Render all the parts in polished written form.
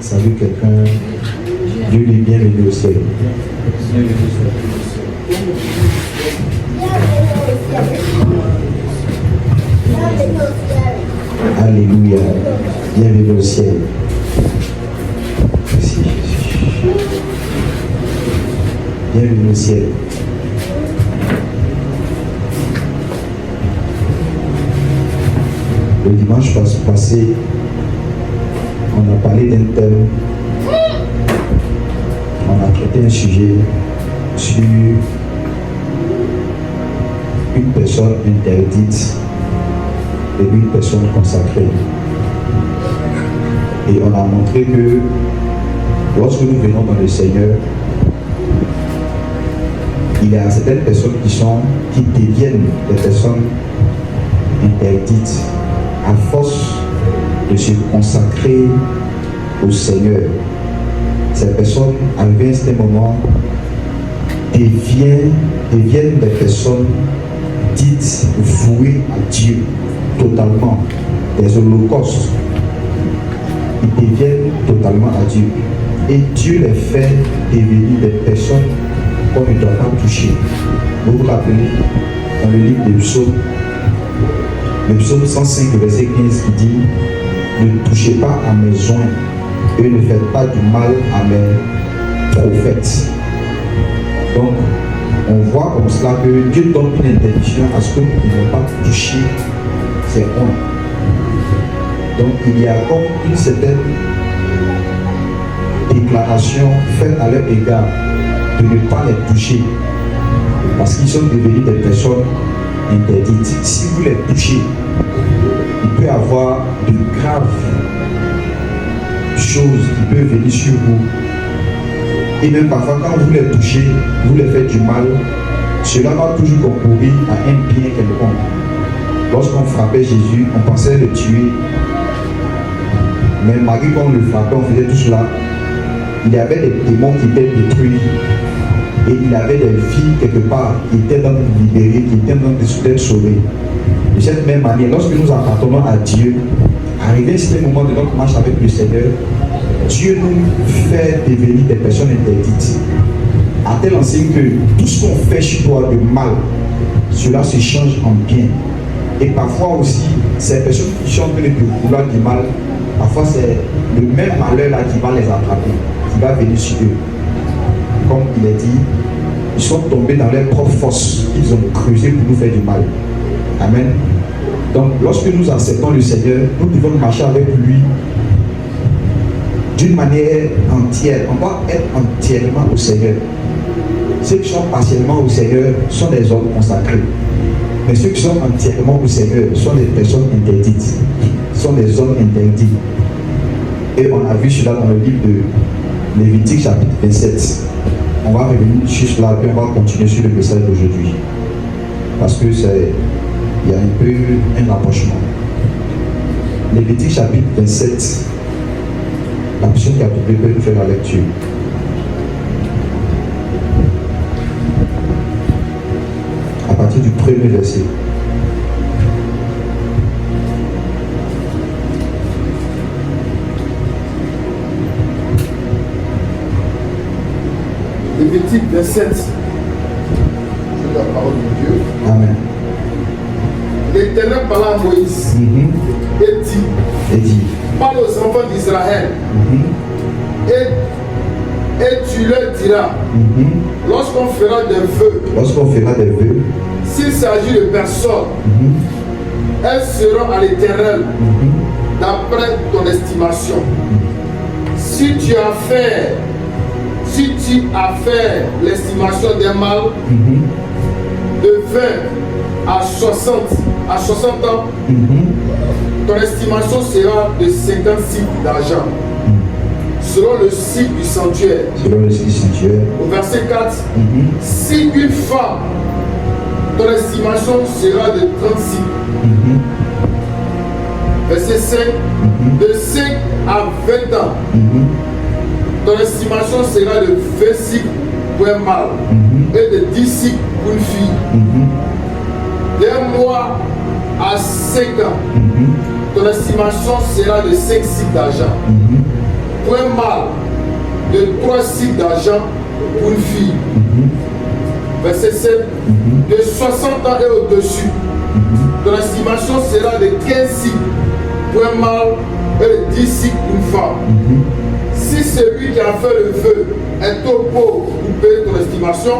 Salut quelqu'un. Dieu est bienvenu au ciel. Alléluia. Bienvenue au ciel. Merci Jésus. Bienvenue au ciel. Le dimanche passé, on a parlé d'un thème. On a traité un sujet sur une personne interdite et une personne consacrée. Et on a montré que lorsque nous venons dans le Seigneur, il y a certaines personnes qui deviennent des personnes interdites à force de se consacrer au Seigneur. Ces personnes, arrivées à ce moment, deviennent des personnes dites vouées à Dieu totalement, des holocaustes. Ils deviennent totalement à Dieu. Et Dieu les fait devenir des personnes qu'on ne doit pas toucher. Vous vous rappelez, dans le livre des psaumes, le psaume 105, verset 15, qui dit « Ne touchez pas à mes joints et ne faites pas du mal à mes prophètes. » Donc, on voit comme cela que Dieu donne une interdiction à ce que nous ne pouvons pas toucher ces points. Donc, il y a comme une certaine déclaration faite à leur égard de ne pas les toucher parce qu'ils sont devenus des personnes interdites. Si vous les touchez, il peut y avoir de graves choses qui peuvent venir sur vous. Et même parfois, quand vous les touchez, vous les faites du mal, cela va toujours concourir à un bien quelconque. Lorsqu'on frappait Jésus, on pensait le tuer. Mais malgré qu'on le frappait, on faisait tout cela. Il y avait des démons qui étaient détruits. Et il y avait des filles quelque part qui étaient dans libérées, qui étaient dans d'être sauvées. De cette même manière, lorsque nous appartenons à Dieu, arrivé à ce moment de notre marche avec le Seigneur, Dieu nous fait devenir des personnes interdites. À tel enseigne que tout ce qu'on fait chez toi de mal, cela se change en bien. Et parfois aussi, ces personnes qui sont en train de vouloir du mal, parfois c'est le même malheur là qui va les attraper, qui va venir sur eux. Comme il est dit, ils sont tombés dans leur propre force qu'ils ont creusé pour nous faire du mal. Amen. Donc lorsque nous acceptons le Seigneur, nous devons marcher avec lui d'une manière entière. On doit être entièrement au Seigneur. Ceux qui sont partiellement au Seigneur sont des hommes consacrés. Mais ceux qui sont entièrement au Seigneur sont des personnes interdites, sont des hommes interdits. Et on a vu cela dans le livre de Lévitique chapitre 27. On va revenir juste là, puis on va continuer sur le message d'aujourd'hui. Parce que il y a un peu un rapprochement. Lévitique chapitre 27. La personne qui a trouvé peut nous faire la lecture. À partir du premier verset. Lévitique 27. C'est la parole de Dieu. Amen. L'Éternel parla à Moïse et dit, parle aux enfants d'Israël et tu leur diras, lorsqu'on fera des vœux, s'il s'agit de personnes, elles seront à l'Éternel d'après ton estimation. Si tu as fait l'estimation des mâles de 20 à 60 ans, ton estimation sera de 50 cycles d'argent. Selon le cycle du sanctuaire. Au verset 4, si une femme, ton estimation sera de 30 cycles. Verset 5, de 5 à 20 ans, ton estimation sera de 20 cycles pour un mâle et de 10 cycles pour une fille. D'un mois à 5 ans, ton estimation sera de 5 cycles d'argent. pour un mâle de 3 cycles d'argent pour une fille. Verset 7. De 60 ans et au-dessus, ton estimation sera de 15 cycles pour un mâle et de 10 cycles pour une femme. Si celui qui a fait le vœu est trop pauvre pour payer ton estimation,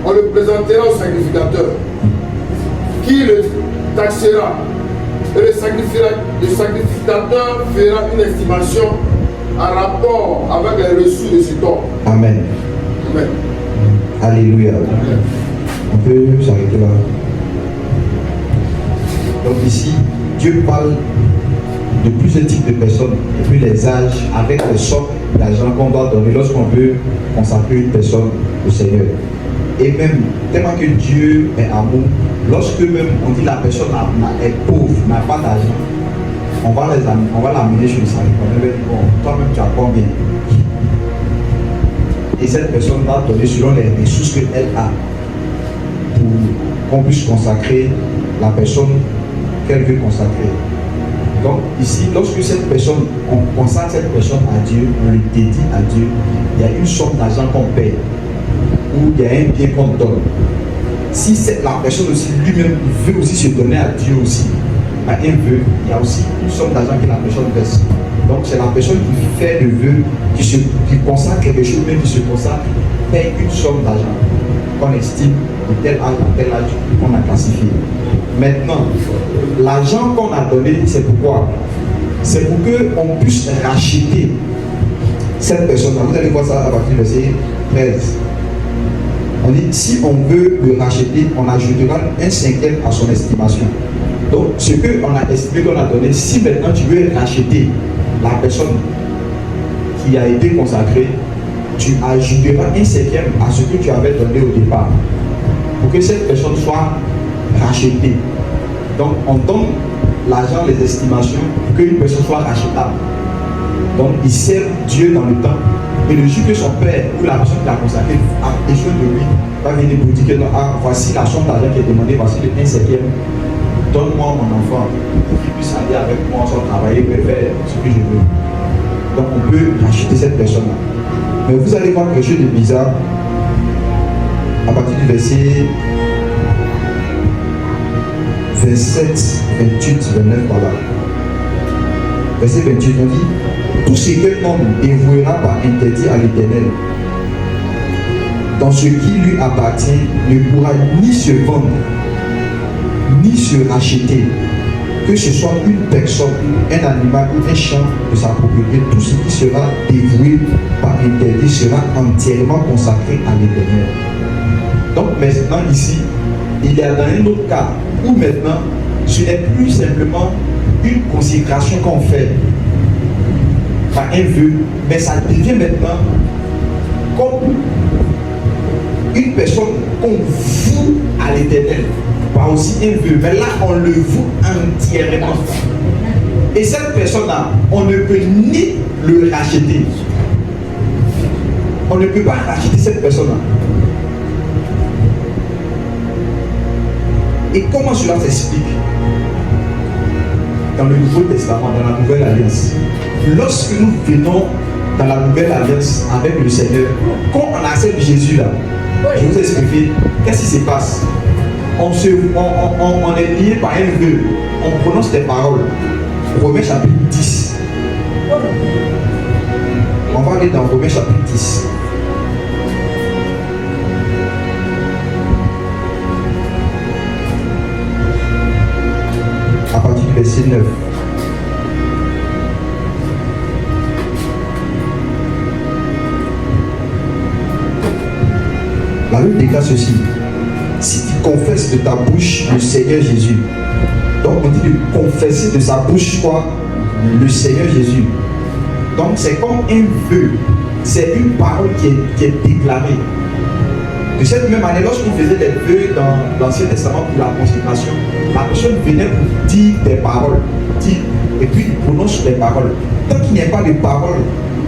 on le présentera au sacrificateur, qui le taxera. Et le sacrificateur fera une estimation en rapport avec les reçus de ce temps. Amen. Amen. Alléluia. Amen. On peut s'arrêter là. Donc ici, Dieu parle de plusieurs types de personnes et puis les âges avec les sommes d'argent qu'on doit donner lorsqu'on veut consacrer une personne au Seigneur. Et même, tellement que Dieu est amour, lorsque même on dit la personne est pauvre, n'a pas d'argent, on va l'amener chez le sacrificateur. On va dire, bon, toi-même tu as combien? Et cette personne va donner selon les ressources qu'elle a pour qu'on puisse consacrer la personne qu'elle veut consacrer. Donc ici, lorsque cette personne, on consacre cette personne à Dieu, on le dédie à Dieu, il y a une somme d'argent qu'on paye ou il y a un bien qu'on donne. Si la personne aussi lui-même veut aussi se donner à Dieu aussi, il y a aussi une somme d'argent que la personne verse. Donc c'est la personne qui fait le vœu, qui consacre quelque chose, même qui se consacre, paye une somme d'argent qu'on estime de tel âge à tel âge qu'on a classifié. Maintenant, l'argent qu'on a donné, c'est pourquoi? C'est pour qu'on puisse racheter cette personne. Vous allez voir ça à partir du verset 13. On dit, si on veut le racheter, on ajoutera un cinquième à son estimation. Donc, ce qu'on a estimé qu'on a donné, si maintenant tu veux racheter la personne qui a été consacrée, tu ajouteras un cinquième à ce que tu avais donné au départ pour que cette personne soit rachetée. Donc, on donne l'argent, les estimations pour qu'une personne soit rachetable. Donc, il sert Dieu dans le temps. Et le jour que son père ou la personne qui l'a consacré a besoin de lui, va venir pour dire que voici la somme d'argent qui est demandée, voici le 1 cinquième. Donne-moi mon enfant pour qu'il puisse aller avec moi sans travailler pour faire ce que je veux. Donc on peut racheter cette personne-là. Mais vous allez voir quelque chose de bizarre à partir du verset 27, 28, 29 par là. Verset 28, on dit: tout ce qu'un homme dévouera par interdit à l'Éternel, dans ce qui lui appartient, ne pourra ni se vendre, ni se racheter, que ce soit une personne, un animal ou un champ de sa propriété. Tout ce qui sera dévoué par interdit sera entièrement consacré à l'Éternel. Donc maintenant ici, il y a dans un autre cas où maintenant ce n'est plus simplement une consécration qu'on fait par un vœu, mais ça devient maintenant comme une personne qu'on voue à l'Éternel, pas aussi un vœu, mais là on le voue entièrement. Et cette personne-là, on ne peut ni le racheter. On ne peut pas racheter cette personne-là. Et comment cela s'explique? Dans le Nouveau Testament, dans la Nouvelle Alliance. Lorsque nous venons dans la Nouvelle Alliance avec le Seigneur, quand on accepte Jésus là, je vous ai expliqué, qu'est-ce qui se passe? On est lié par un vœu, on prononce des paroles. Romains chapitre 10. On va aller dans Romains chapitre 10. À partir du verset 9. La Bible déclare ceci: si tu confesses de ta bouche le Seigneur Jésus, donc on dit de confesser de sa bouche quoi? Le Seigneur Jésus. Donc c'est comme un vœu, c'est une parole qui est déclarée. De cette même manière, lorsqu'on faisait des vœux dans l'Ancien Testament pour la consécration, la personne venait pour dire des paroles, et puis il prononce les paroles. Tant qu'il n'y a pas de paroles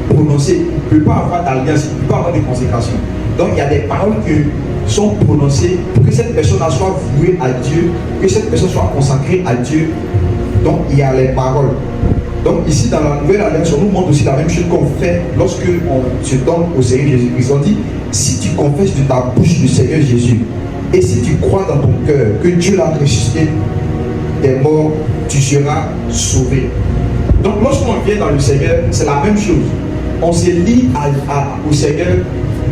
prononcées, il ne peut pas avoir d'alliance, il ne peut pas avoir de consécration. Donc il y a des paroles qui sont prononcées pour que cette personne soit vouée à Dieu, que cette personne soit consacrée à Dieu. Donc il y a les paroles. Donc ici dans la nouvelle alliance, on nous montre aussi la même chose qu'on fait lorsque on se donne au Seigneur Jésus-Christ. On dit, si tu confesses de ta bouche le Seigneur Jésus, et si tu crois dans ton cœur que Dieu l'a ressuscité des morts, tu seras sauvé. Donc lorsqu'on vient dans le Seigneur, c'est la même chose. On se lie au Seigneur,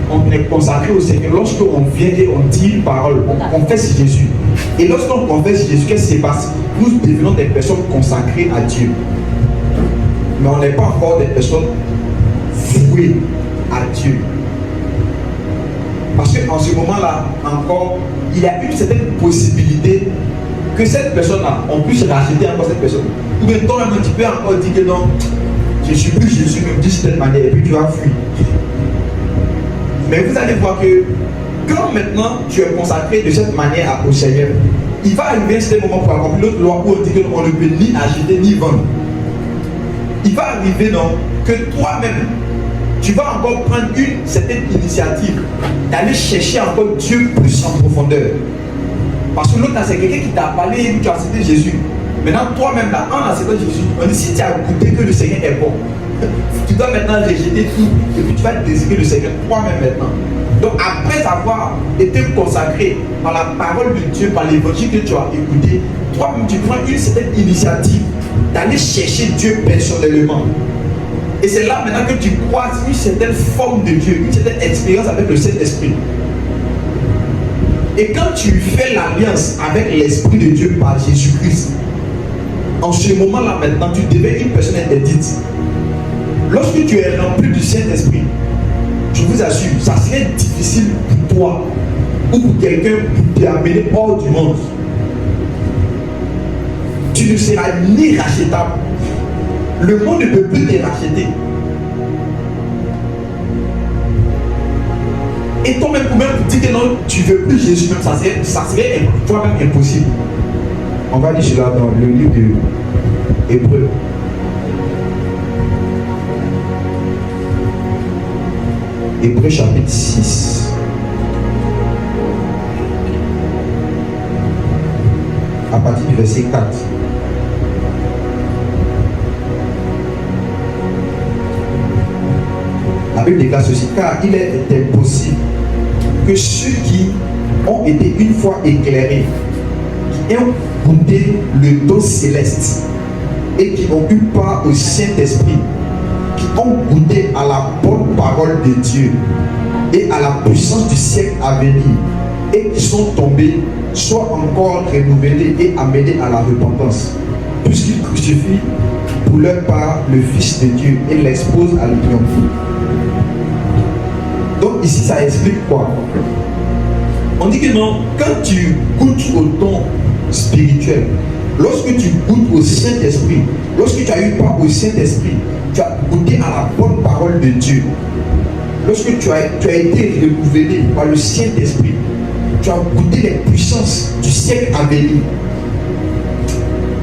on est consacré au Seigneur. Lorsqu'on vient et on dit une parole, on confesse Jésus. Et lorsqu'on confesse Jésus, qu'est-ce qui se passe? Nous devenons des personnes consacrées à Dieu. Mais on n'est pas encore des personnes vouées à Dieu. Parce qu'en ce moment-là, encore, il y a une certaine possibilité que cette personne-là, on puisse racheter encore cette personne. Ou bien toi-même, tu peux encore dire que non, je ne suis plus Jésus, me dis de cette manière, et puis tu vas fuir. Mais vous allez voir que quand maintenant tu es consacré de cette manière au Seigneur, il va arriver un certain moment pour accomplir l'autre loi où on dit qu'on ne peut ni acheter ni vendre. Il va arriver donc que toi-même, tu vas encore prendre une certaine initiative d'aller chercher encore Dieu plus en profondeur. Parce que l'autre là, c'est quelqu'un qui t'a parlé et tu as cité Jésus. Maintenant, toi-même là, en acceptant Jésus, on dit si tu as goûté que le Seigneur est bon, tu dois maintenant rejeter tout et puis tu vas désirer le Seigneur toi-même maintenant. Donc après avoir été consacré par la parole de Dieu, par l'évangile que tu as écouté, toi-même tu prends une certaine initiative d'aller chercher Dieu personnellement. Et c'est là maintenant que tu croises une certaine forme de Dieu, une certaine expérience avec le Saint-Esprit. Et quand tu fais l'alliance avec l'Esprit de Dieu par Jésus-Christ, en ce moment-là maintenant, tu deviens une personne interdite. Lorsque tu es rempli du Saint-Esprit, je vous assure, ça serait difficile pour toi ou pour quelqu'un pour t'amener hors du monde. Tu ne seras ni rachetable. Le monde ne peut plus te racheter. Et toi-même, pour même dire que non, tu ne veux plus Jésus, même ça serait toi-même impossible. On va dire cela dans le livre de Hébreux. Hébreux chapitre 6. À partir du verset 4. La Bible déclare ceci, car il est impossible que ceux qui ont été une fois éclairés, qui ont goûté le don céleste et qui ont eu part au Saint-Esprit, qui ont goûté à la bonne parole de Dieu et à la puissance du siècle à venir et qui sont tombés, soient encore renouvelés et amenés à la repentance, puisqu'ils crucifient pour leur part le Fils de Dieu et l'exposent à l'union. Donc ici ça explique quoi? On dit que non, quand tu goûtes au don spirituel, lorsque tu goûtes au Saint-Esprit, lorsque tu as eu part au Saint-Esprit, tu as goûté à la bonne parole de Dieu. Lorsque tu as été renouvelé par le Saint-Esprit, tu as goûté les puissances du siècle à venir.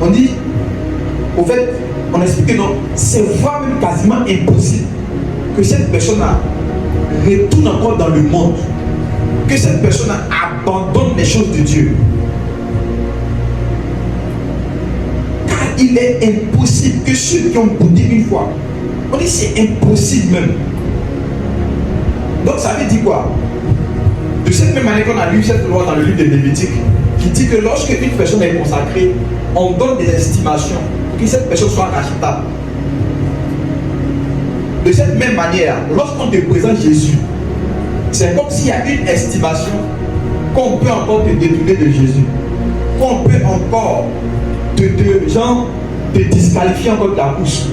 On dit, au fait, on explique que non, c'est vraiment quasiment impossible que cette personne-là retourne encore dans le monde, que cette personne-là abandonne les choses de Dieu. Car il est impossible que ceux qui ont goûté une fois, on dit c'est impossible même. Donc ça veut dire quoi? De cette même manière qu'on a lu cette loi dans le livre de Lévitique, qui dit que lorsque une personne est consacrée, on donne des estimations pour que cette personne soit rachetable. De cette même manière, lorsqu'on te présente Jésus, c'est comme s'il y a une estimation qu'on peut encore te détourner de Jésus, qu'on peut encore te disqualifier encore de ta bouche.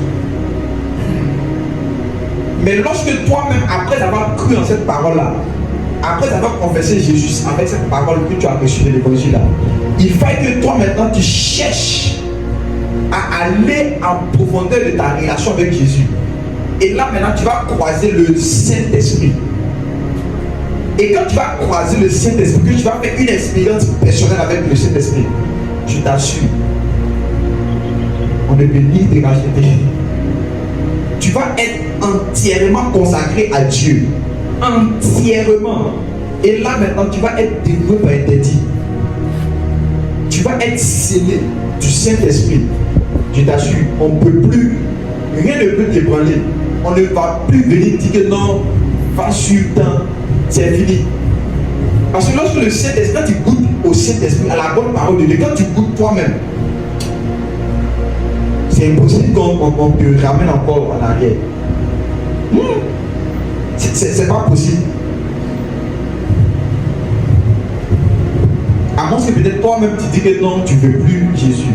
Mais lorsque toi-même, après avoir cru en cette parole-là, après avoir confessé Jésus avec cette parole que tu as reçue de l'évangile là, il faut que toi maintenant tu cherches à aller en profondeur de ta relation avec Jésus. Et là maintenant tu vas croiser le Saint-Esprit. Et quand tu vas croiser le Saint-Esprit, que tu vas faire une expérience personnelle avec le Saint-Esprit, je t'assure, on ne peut ni te racheter. Tu vas être entièrement consacré à Dieu. Entièrement. Et là maintenant, tu vas être dévoué par interdit. Tu vas être scellé du Saint-Esprit. je t'assure, on ne peut plus, rien ne peut t'ébranler. On ne va plus venir dire que non, va sur temps, c'est fini. Parce que lorsque le Saint-Esprit, quand tu goûtes au Saint-Esprit, à la bonne parole de Dieu, quand tu goûtes toi-même, c'est impossible qu'on te ramène encore en arrière. C'est pas possible. À moins que peut-être toi-même tu dis que non, tu ne veux plus Jésus.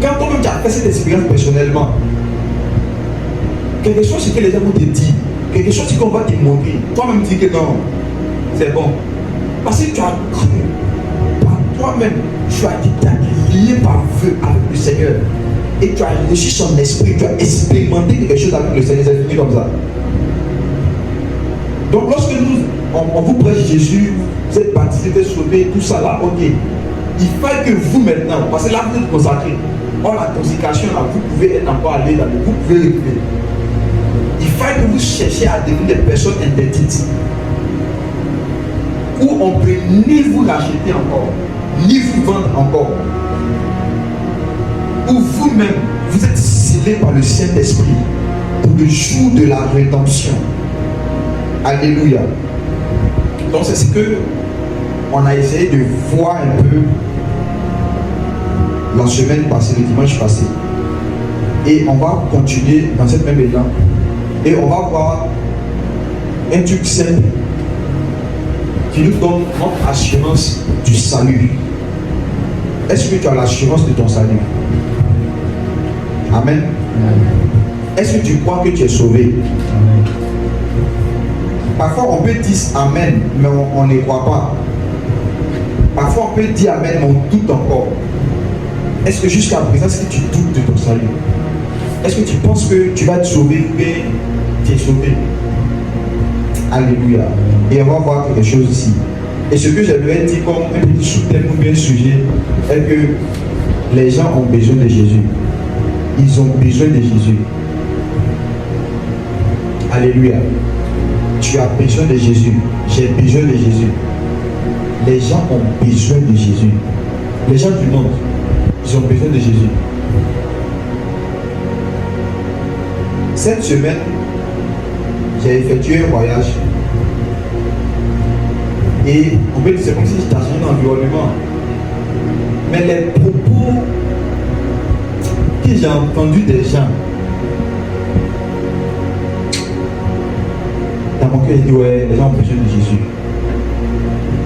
Quand toi-même tu as fait cette expérience personnellement, quelque chose que les gens vont te dire, quelque chose qu'on va te montrer, toi-même tu dis que non, c'est bon. Parce que tu as cru par toi-même, tu as été lié par feu avec le Seigneur. Et tu as reçu son esprit, tu as expérimenté quelque chose avec le Seigneur, c'est fini comme ça. Donc lorsque on vous prêche Jésus, vous êtes baptisé, vous êtes sauvé, tout ça là, ok. Il faut que vous maintenant, parce que là vous êtes consacré. Or la consécration là, vous pouvez être encore allé dans le, vous pouvez reculer. Il faut que vous cherchiez à devenir des personnes interdites. Où on peut ni vous racheter encore, ni vous vendre encore. Où vous-même, vous êtes scellé par le Saint-Esprit pour le jour de la rédemption. Alléluia. Donc c'est ce que on a essayé de voir un peu la semaine passée, le dimanche passé. Et on va continuer dans cette même élan. Et on va voir un truc simple qui nous donne notre assurance du salut. Est-ce que tu as l'assurance de ton salut? Amen. Est-ce que tu crois que tu es sauvé? Parfois on peut dire Amen, mais on ne croit pas. Parfois on peut dire Amen, mais on doute encore. Est-ce que jusqu'à présent, est-ce que tu doutes de ton salut? Est-ce que tu penses que tu vas être sauvé ou bien tu es sauvé? Alléluia. Et on va voir quelque chose ici. Et ce que j'aimerais dire comme un petit sous-thème ou bien sujet est que les gens ont besoin de Jésus. Ils ont besoin de Jésus. Alléluia. Tu as besoin de Jésus. J'ai besoin de Jésus. Les gens ont besoin de Jésus. Les gens du monde, ils ont besoin de Jésus. Cette semaine, j'ai effectué un voyage. Et on peut dire c'est comme si j'étais dans un environnement. Mais les propos que j'ai entendus des gens, dans mon cœur, j'ai dit ouais, les gens ont besoin de Jésus.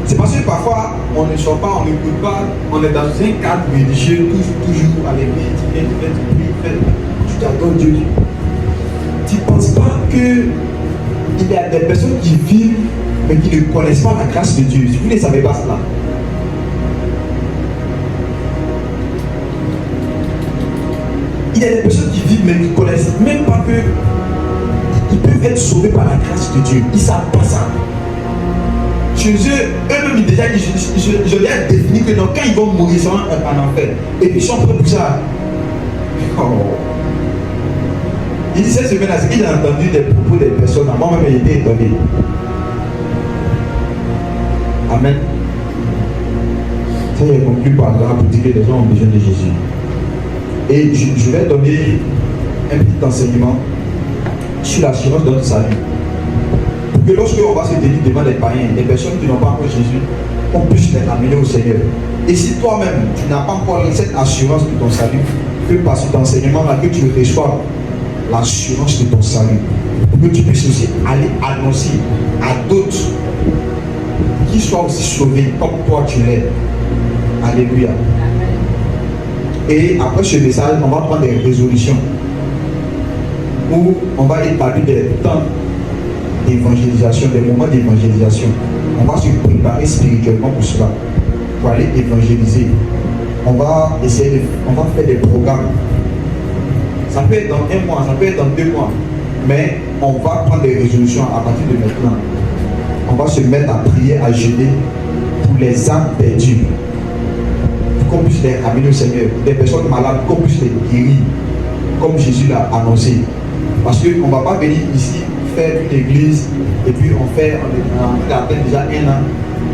C'est parce que parfois, on ne sort pas, on n'écoute pas, on est dans un cadre religieux, toujours à l'église, tu pries, tu t'adores Dieu. Tu ne penses pas qu'il y a des personnes qui vivent, mais qui ne connaissent pas la grâce de Dieu. Si vous ne savez pas cela. Il y a des personnes qui vivent, mais qui ne connaissent même pas qu'ils peuvent être sauvés par la grâce de Dieu. Ils ne savent pas ça. Chez eux, eux-mêmes, déjà, je l'ai défini que donc, quand ils vont mourir, ils seront en enfer. Et puis ils sont prêts pour ça. Oh. Il dit cette semaine, ce qu'il a entendu des propos des personnes, moi-même, j'ai été étonné. Amen. Ça, j'ai conclu par là pour dire que les gens ont besoin de Jésus. Et je vais donner un petit enseignement sur l'assurance de notre salut. Pour que lorsque on va se tenir devant les païens, les personnes qui n'ont pas encore Jésus, on puisse les ramener au Seigneur. Et si toi-même, tu n'as pas encore cette assurance de ton salut, que par cet enseignement-là, que tu reçois l'assurance de ton salut, pour que tu puisses aussi aller annoncer à d'autres qu'ils soient aussi sauvés comme toi tu l'es. Alléluia. Et après ce message, on va prendre des résolutions où on va établir des temps d'évangélisation, des moments d'évangélisation. On va se préparer spirituellement pour cela, pour aller évangéliser. On va faire des programmes. Ça peut être dans un mois, ça peut être dans 2 mois, mais on va prendre des résolutions à partir de maintenant. On va se mettre à prier, à jeûner pour les âmes perdues, pour qu'on puisse les ramener au Seigneur, des personnes malades, qu'on puisse les guérir, comme Jésus l'a annoncé. Parce qu'on ne va pas venir ici faire une église et puis on atteint déjà 1 an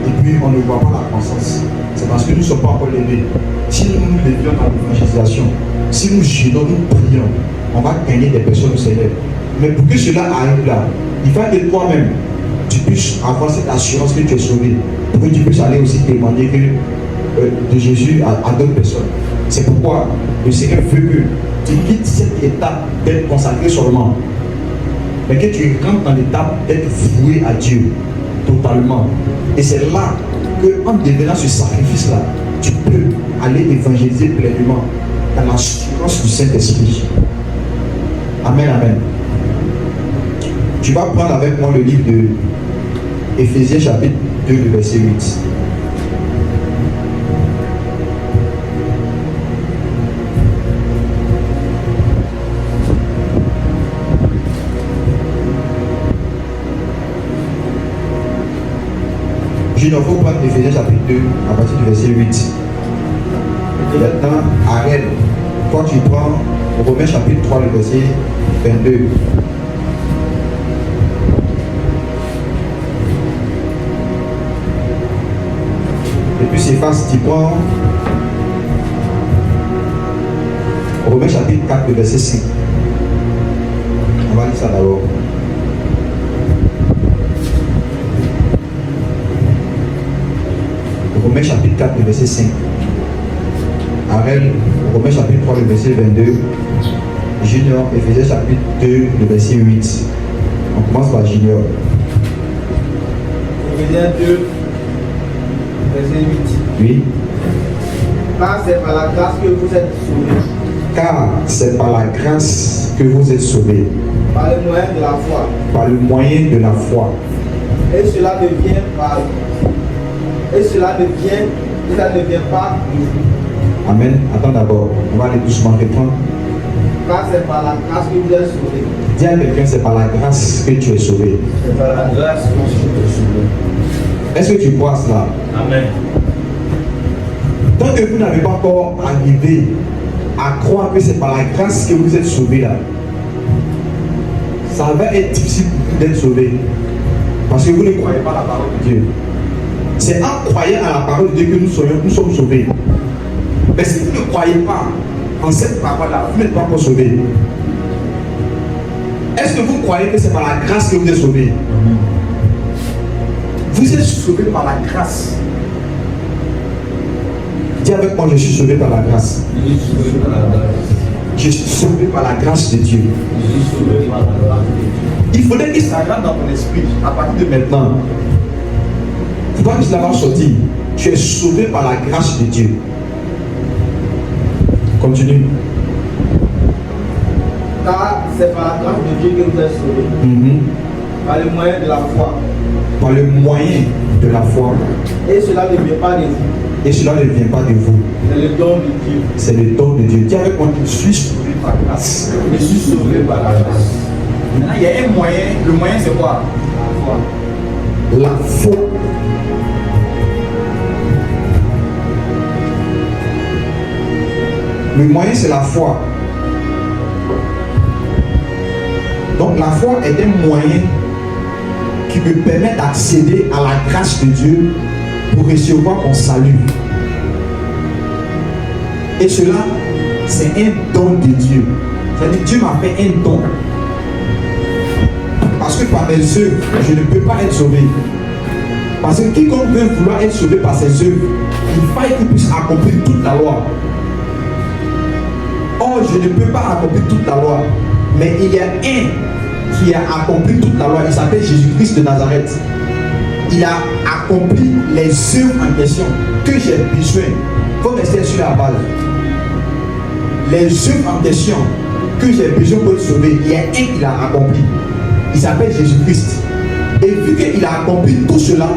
et puis on ne voit pas la croissance. C'est parce que nous ne sommes pas encore levés. Si nous nous levions dans l'évangélisation, si nous jeûnons, nous prions, on va gagner des personnes au Seigneur. Mais pour que cela arrive là, il faut que toi-même, tu puisses avoir cette assurance que tu es sauvé, pour que tu puisses aller aussi témoigner de Jésus à d'autres personnes. C'est pourquoi le Seigneur veut que tu quittes cette étape d'être consacré seulement, mais que tu rentres dans l'étape d'être voué à Dieu totalement. Et c'est là qu'en devenant ce sacrifice-là, tu peux aller évangéliser pleinement dans l'assurance du Saint-Esprit. Amen, amen. Tu vas prendre avec moi le livre de Éphésiens chapitre 2, le verset 8. Il faut prendre Éphésiens chapitre 2 à partir du verset 8. Et maintenant, arrête. Toi, tu prends Romains chapitre 3, le verset 22. Et puis s'efface, tu prends Romains chapitre 4, le verset 5. On va lire ça d'abord. Romains chapitre 4, le verset 5. Arrête, Romains chapitre 3, le verset 22. Junior, Éphésiens chapitre 2, le verset 8. On commence par Junior. Éphésiens 2, verset 8. Oui. Car c'est par la grâce que vous êtes sauvés. Car c'est par la grâce que vous êtes sauvés. Par le moyen de la foi. Par le moyen de la foi. Et cela ne vient pas de vous. Amen. Attends d'abord. On va aller doucement répondre. Car c'est par la grâce que vous êtes sauvés. Dis à quelqu'un, c'est par la grâce que tu es sauvé. C'est par la grâce que tu es sauvé. Est-ce que tu crois cela? Amen. Tant que vous n'avez pas encore arrivé à croire que c'est par la grâce que vous êtes sauvé là, ça va être difficile pour vous d'être sauvé. Parce que vous ne croyez pas à la parole de Dieu. C'est en croyant à la parole de Dieu que nous sommes sauvés. Mais si vous ne croyez pas en cette parole-là, vous n'êtes pas encore sauvés. Est-ce que vous croyez que c'est par la grâce que vous êtes sauvés? Vous êtes sauvés par la grâce. Dis avec moi, je suis sauvé par la grâce. Je suis sauvé par la grâce de Dieu. Il faudrait que ça rentre dans ton esprit à partir de maintenant. Il faut pas que cela va sortir. Tu es sauvé par la grâce de Dieu. Continue. Car c'est par la grâce de Dieu que vous êtes sauvés. Par le moyen de la foi. Par le moyen de la foi. Et cela ne vient pas de vous. Et cela ne vient pas de vous. C'est le don de Dieu. C'est le don de Dieu. Dis avec moi, je suis sauvé par grâce. Je suis sauvé par la grâce. Maintenant, il y a un moyen. Le moyen, c'est quoi? La foi. Le moyen, c'est la foi. Donc, la foi est un moyen qui me permet d'accéder à la grâce de Dieu pour recevoir mon salut. Et cela, c'est un don de Dieu. C'est-à-dire Dieu m'a fait un don. Parce que par mes œuvres, je ne peux pas être sauvé. Parce que quiconque veut vouloir être sauvé par ses œuvres, il faut qu'il puisse accomplir toute la loi. Or, je ne peux pas accomplir toute la loi. Mais il y a un qui a accompli toute la loi. Il s'appelle Jésus-Christ de Nazareth. Il a accompli les œuvres en question que j'ai besoin. Il faut rester sur la base. Les œuvres en question que j'ai besoin pour être sauvé, il y a un qui l'a accompli. Il s'appelle Jésus-Christ. Et vu qu'il a accompli tout cela,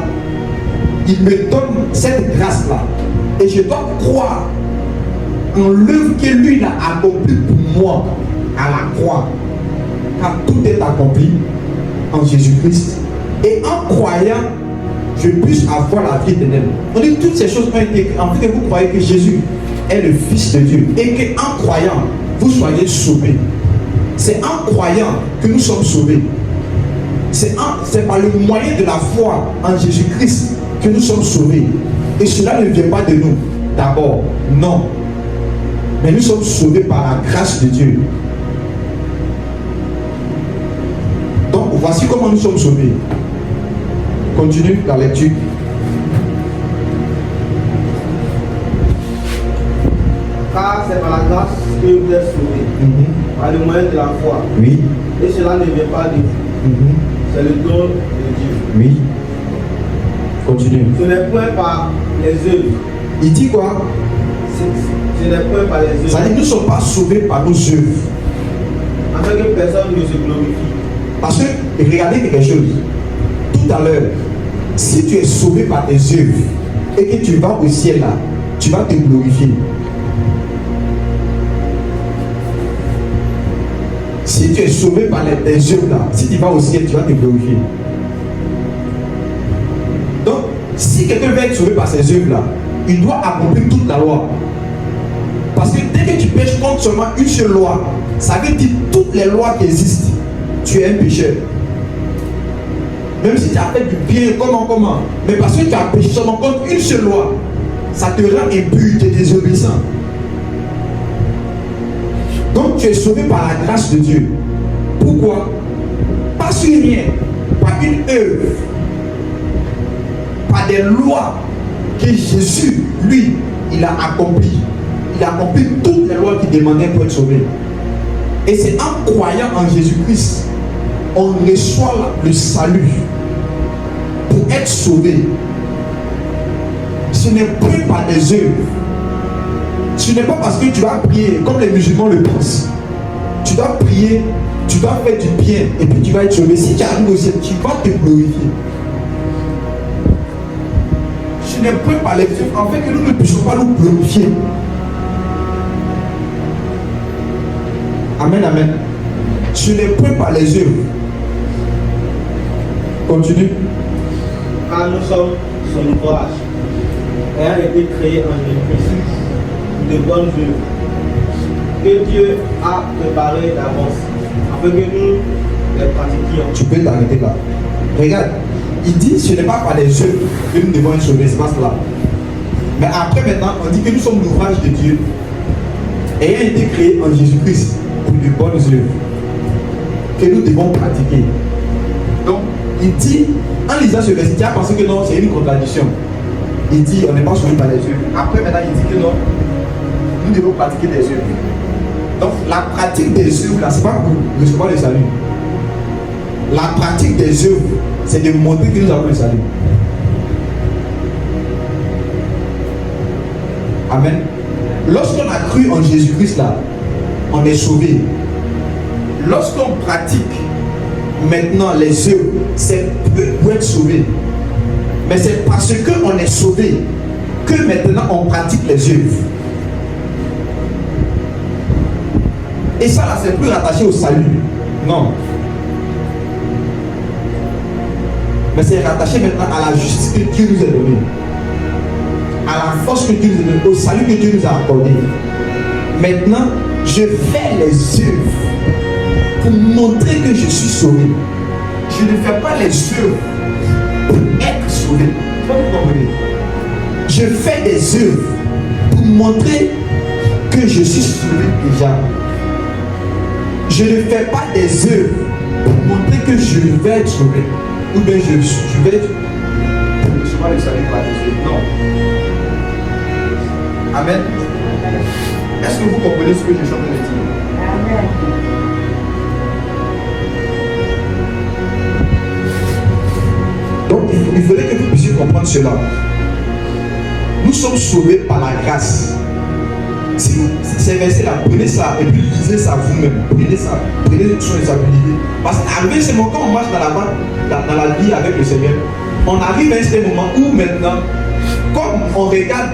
il me donne cette grâce-là. Et je dois croire en l'œuvre que lui a accomplie pour moi à la croix. Car tout est accompli en Jésus-Christ. Et en croyant, je puisse avoir la vie éternelle. On dit toutes ces choses ont été en fait que vous croyez que Jésus est le Fils de Dieu. Et qu'en croyant, vous soyez sauvés. C'est en croyant que nous sommes sauvés. C'est par le moyen de la foi en Jésus-Christ que nous sommes sauvés. Et cela ne vient pas de nous, d'abord. Non. Mais nous sommes sauvés par la grâce de Dieu. Donc, voici comment nous sommes sauvés. Continue la lecture. Car c'est par la grâce que vous êtes sauvés, par le moyen de la foi. Oui. Et cela ne vient pas de vous. C'est le don de Dieu. Oui. Continue. Ce n'est point par les œuvres. Il dit quoi? Ce n'est point par les œuvres. Ça dit que nous ne sommes pas sauvés par nos œuvres. Afin que personne ne se glorifie. Parce que, regardez quelque chose. Tout à l'heure, si tu es sauvé par tes œuvres et que tu vas au ciel là, tu vas te glorifier. Si tu es sauvé par tes œuvres là, si tu vas au ciel, tu vas te glorifier. Donc, si quelqu'un veut être sauvé par ses œuvres là, il doit accomplir toute la loi. Parce que dès que tu pêches contre seulement une seule loi, ça veut dire toutes les lois qui existent, tu es un pécheur. Même si tu as fait du bien, comment. Mais parce que tu as péché seulement contre une seule loi, ça te rend impur, tu es désobéissant. Donc tu es sauvé par la grâce de Dieu. Pourquoi? Pas sur rien, par une œuvre, par des lois que Jésus, lui, il a accompli. Il a accompli toutes les lois qu'il demandait pour être sauvé. Et c'est en croyant en Jésus-Christ, on reçoit le salut pour être sauvé. Ce n'est plus par des œuvres. Ce n'est pas parce que tu vas prier comme les musulmans le pensent. Tu dois prier, tu dois faire du bien et puis tu vas être sauvé. Si tu arrives au ciel, tu vas te glorifier. Ce n'est plus par les œuvres en fait que nous ne puissions pas nous glorifier. Amen, amen. Ce n'est plus par les œuvres. Continue. Car nous sommes son ouvrage, ayant été créés en Jésus-Christ de bonnes œuvres que Dieu a préparées d'avance afin que nous les pratiquions. Tu peux t'arrêter là. Regarde, il dit ce n'est pas par les œuvres que nous devons être sauvés, c'est pas cela. Mais après maintenant, on dit que nous sommes l'ouvrage de Dieu ayant été créés en Jésus-Christ pour de bonnes œuvres que nous devons pratiquer. Donc, il dit, en lisant ce verset, tu as pensé que non, c'est une contradiction. Il dit, on n'est pas sauvé par les œuvres. Après, maintenant, il dit que non, nous devons pratiquer des œuvres. Donc, la pratique des œuvres, là, c'est pas pour recevoir le salut. La pratique des œuvres, c'est de montrer que nous avons le salut. Amen. Lorsqu'on a cru en Jésus-Christ, là, on est sauvé. Lorsqu'on pratique maintenant les œuvres, c'est plus pour être sauvé. Mais c'est parce qu'on est sauvé que maintenant on pratique les œuvres. Et ça là, c'est plus rattaché au salut. Non. Mais c'est rattaché maintenant à la justice que Dieu nous a donnée. À la force que Dieu nous a donnée, au salut que Dieu nous a accordé. Maintenant, je fais les œuvres pour montrer que je suis sauvé. Je ne fais pas les œuvres pour être sauvé. Vous comprenez? Je fais des œuvres pour montrer que je suis sauvé déjà. Je ne fais pas des œuvres pour montrer que je vais être sauvé. Ou bien je vais être pour recevoir le salut par les œuvres. Non. Amen. Est-ce que vous comprenez ce que je suis en train de dire? Amen. Donc il faudrait que vous puissiez comprendre cela. Nous sommes sauvés par la grâce. Si vous, ces versets-là, prenez ça et puis lisez ça vous-même. Prenez ça, prenez sur les habilités. Parce qu'arrivé ce moment, quand on marche dans la vie avec le Seigneur, on arrive à un moment où maintenant, comme on regarde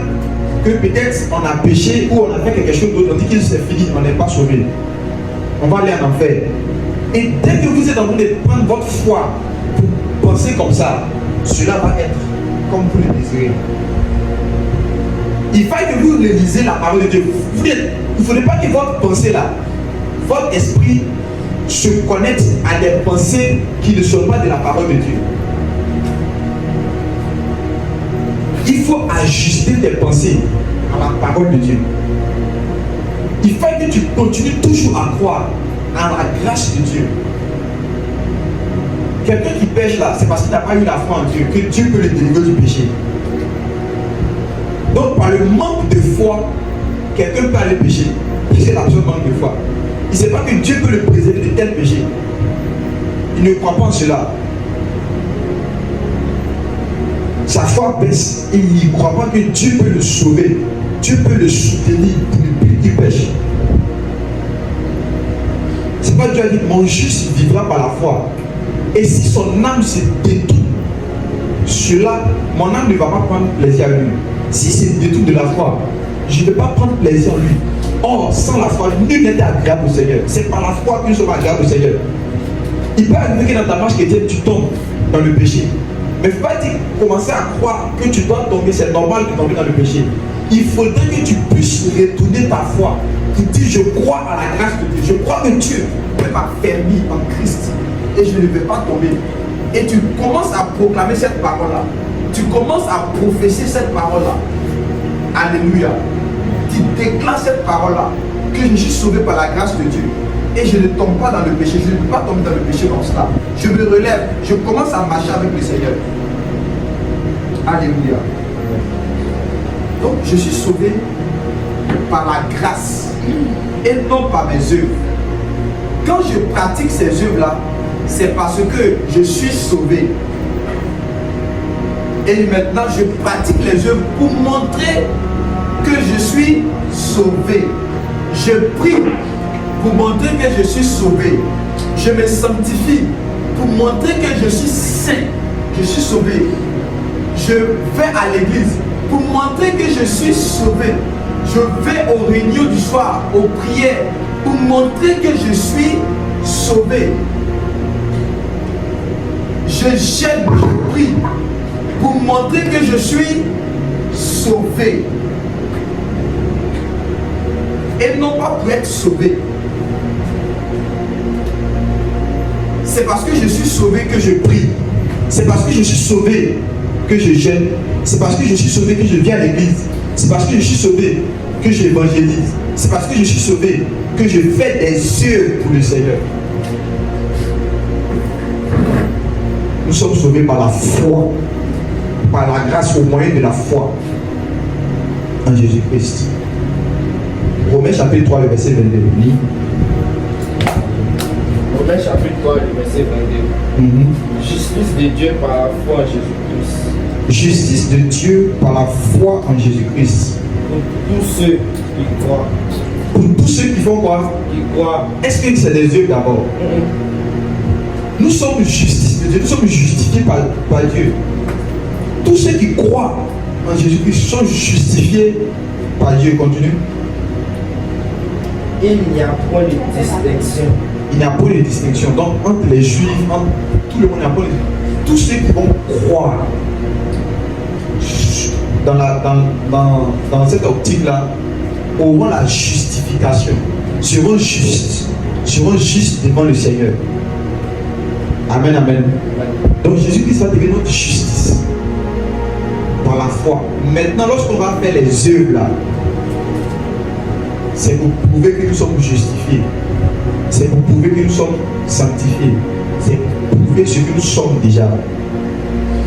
que peut-être on a péché ou on a fait quelque chose d'autre, on dit que c'est fini, on n'est pas sauvé. On va aller en enfer. Et dès que vous êtes en train de prendre votre foi pour penser comme ça, cela va être comme vous le désirez. Il faut que vous lisez la parole de Dieu. Il ne faudrait pas que votre pensée là, votre esprit se connecte à des pensées qui ne sont pas de la parole de Dieu. Il faut ajuster tes pensées à la parole de Dieu. Il faut que tu continues toujours à croire à la grâce de Dieu. Quelqu'un qui pêche là, c'est parce qu'il n'a pas eu la foi en Dieu, que Dieu peut le délivrer du péché. Donc par le manque de foi, quelqu'un peut aller pécher. C'est l'absence manque de foi. Il ne sait pas que Dieu peut le préserver de tel péché. Il ne croit pas en cela. Sa foi baisse et il ne croit pas que Dieu peut le sauver. Dieu peut le soutenir pour ne plus qu'il pêche. C'est pas Dieu a dit mon juste vivra par la foi. Et si son âme se détourne, cela, mon âme ne va pas prendre plaisir à lui. Si c'est détourne de la foi, je ne vais pas prendre plaisir en lui. Or, sans la foi, nul n'est agréable au Seigneur. C'est par la foi que nous sommes agréables au Seigneur. Il peut arriver que dans ta marche chrétienne, tu tombes dans le péché. Mais il ne faut pas commencer à croire que tu dois tomber, c'est normal de tomber dans le péché. Il faudrait que tu puisses retourner ta foi. Tu dis, je crois à la grâce de Dieu. Je crois que Dieu m'a permis en Christ. Et je ne vais pas tomber. Et tu commences à proclamer cette parole-là. Tu commences à prophétiser cette parole-là. Alléluia. Tu déclares cette parole-là. Que je suis sauvé par la grâce de Dieu. Et je ne tombe pas dans le péché. Je ne peux pas tomber dans le péché comme cela. Je me relève. Je commence à marcher avec le Seigneur. Alléluia. Donc je suis sauvé par la grâce et non par mes œuvres. Quand je pratique ces œuvres-là, c'est parce que je suis sauvé. Et maintenant, je pratique les œuvres pour montrer que je suis sauvé. Je prie pour montrer que je suis sauvé. Je me sanctifie pour montrer que je suis saint. Je suis sauvé. Je vais à l'église pour montrer que je suis sauvé. Je vais aux réunions du soir, aux prières, pour montrer que je suis sauvé. Je gêne, je prie pour montrer que je suis sauvé. Et non pas pour être sauvé. C'est parce que je suis sauvé que je prie. C'est parce que je suis sauvé que je gêne. C'est parce que je suis sauvé que je viens à l'église. C'est parce que je suis sauvé que j'évangélise. C'est parce que je suis sauvé que je fais des œuvres pour le Seigneur. Nous sommes sauvés par la foi, par la grâce au moyen de la foi en Jésus-Christ. Romains chapitre 3, le verset 22. Romains chapitre 3, le verset 22. Justice de Dieu par la foi en Jésus-Christ. Justice de Dieu par la foi en Jésus-Christ. Pour tous ceux qui croient. Pour tous ceux qui font quoi? Qui croient. Est-ce que c'est des œuvres d'abord? Nous sommes justice de Dieu, nous sommes justifiés par Dieu. Tous ceux qui croient en Jésus-Christ sont justifiés par Dieu. Continue. Il n'y a point de distinction. Il n'y a pas de distinction. Donc, entre les Juifs, entre tout le monde, il n'y a pas de... Tous ceux qui vont croire dans cette optique-là auront la justification, seront justes devant le Seigneur. Amen, amen. Donc Jésus-Christ va devenir notre justice par la foi. Maintenant, lorsqu'on va faire les œuvres là, c'est pour prouver que nous sommes justifiés. C'est pour prouver que nous sommes sanctifiés. C'est pour prouver ce que nous sommes déjà.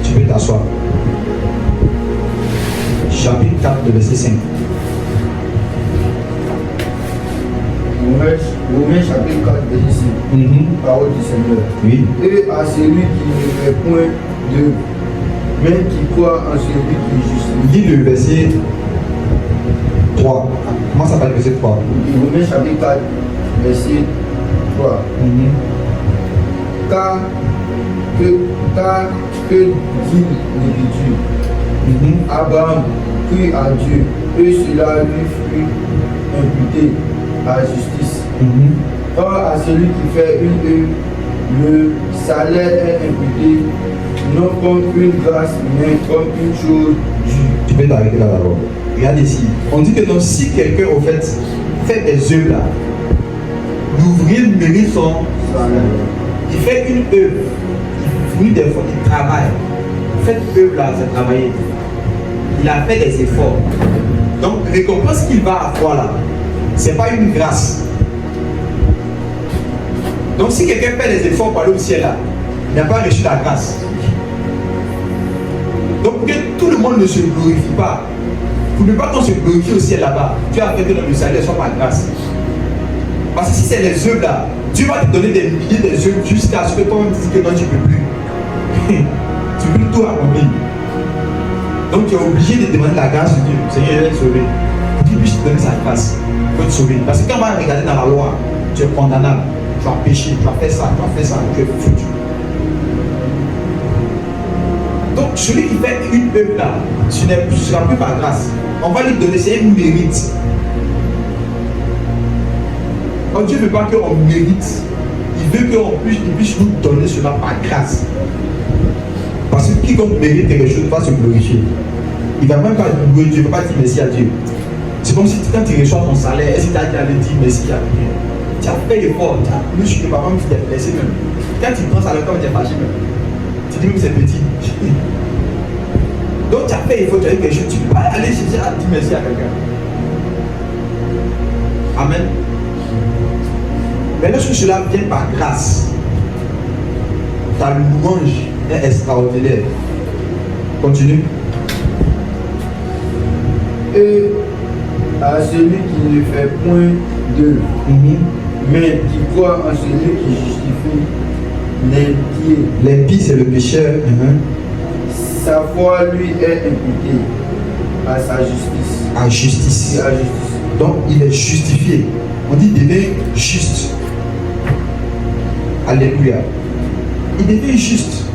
Tu peux t'asseoir. Chapitre 4, verset 5. Romains chapitre 4, verset 5. Parole du Seigneur. Oui. Et à celui qui ne fait point d'œuvre, mais qui croit en celui qui est juste. Lis le verset 3. Comment ça va le verset 3? Romains chapitre 4, verset 3. Car que dit l'Écriture? Abraham prit à Dieu et cela lui fut imputé à justice. Or à celui qui fait une œuvre, le salaire est imputé non comme une grâce, mais comme une chose due. Tu peux t'arrêter là d'abord. Regarde ici. On dit que donc, si quelqu'un au fait des œuvres là, l'ouvrier mérite son salaire. Il fait une œuvre, il fournit des fois, il travaille. Cette œuvre là, c'est travailler. il a fait des efforts. Donc, la récompense qu'il va avoir là, ce n'est pas une grâce. Donc, si quelqu'un fait des efforts pour aller au ciel là, il n'a pas reçu la grâce. Donc, pour que tout le monde ne se glorifie pas, pour ne pas qu'on se glorifie au ciel là-bas, Dieu a fait que dans le salut soit par grâce. Parce que si c'est les œuvres là, Dieu va te donner des milliers d'œuvres jusqu'à ce que toi-même tu dis que non, tu ne peux plus. Tu veux tout accomplir. Donc tu es obligé de demander la grâce de Dieu. Seigneur, je vais te sauver. Pour qu'il puisse te donner sa grâce. Pour te sauver. Parce que quand on va regarder dans la loi, tu es condamnable. Tu as péché, tu as fait ça, tu es foutu. Donc celui qui fait une œuvre là, ce ne sera plus par grâce. On va lui donner, c'est un mérite. Donc Dieu ne veut pas qu'on mérite. Il veut qu'on puisse nous donner cela par grâce. Parce que quiconque mérite quelque chose va se glorifier. Il ne va même pas louer Dieu, il ne va pas dire merci à Dieu. C'est comme si quand tu reçois ton salaire, est-ce que tu as dit dire merci à Dieu? Tu as fait l'effort, tu as plus que papa, tu t'es blessé même. Quand tu prends ça, le corps, tu es fâché même. Tu dis même c'est petit. Donc tu as fait l'effort, tu as eu quelque chose, tu ne peux pas aller chercher à dire merci à quelqu'un. Amen. Mais lorsque cela vient par grâce, ta louange est extraordinaire. Continue. Et à celui qui ne fait point d'œuvre, mais qui croit en celui qui justifie l'impie. L'impie, c'est le pécheur. Sa foi lui est imputée à sa justice. À justice. À justice. Donc il est justifié. On dit devient juste. Alléluia. Il devient juste.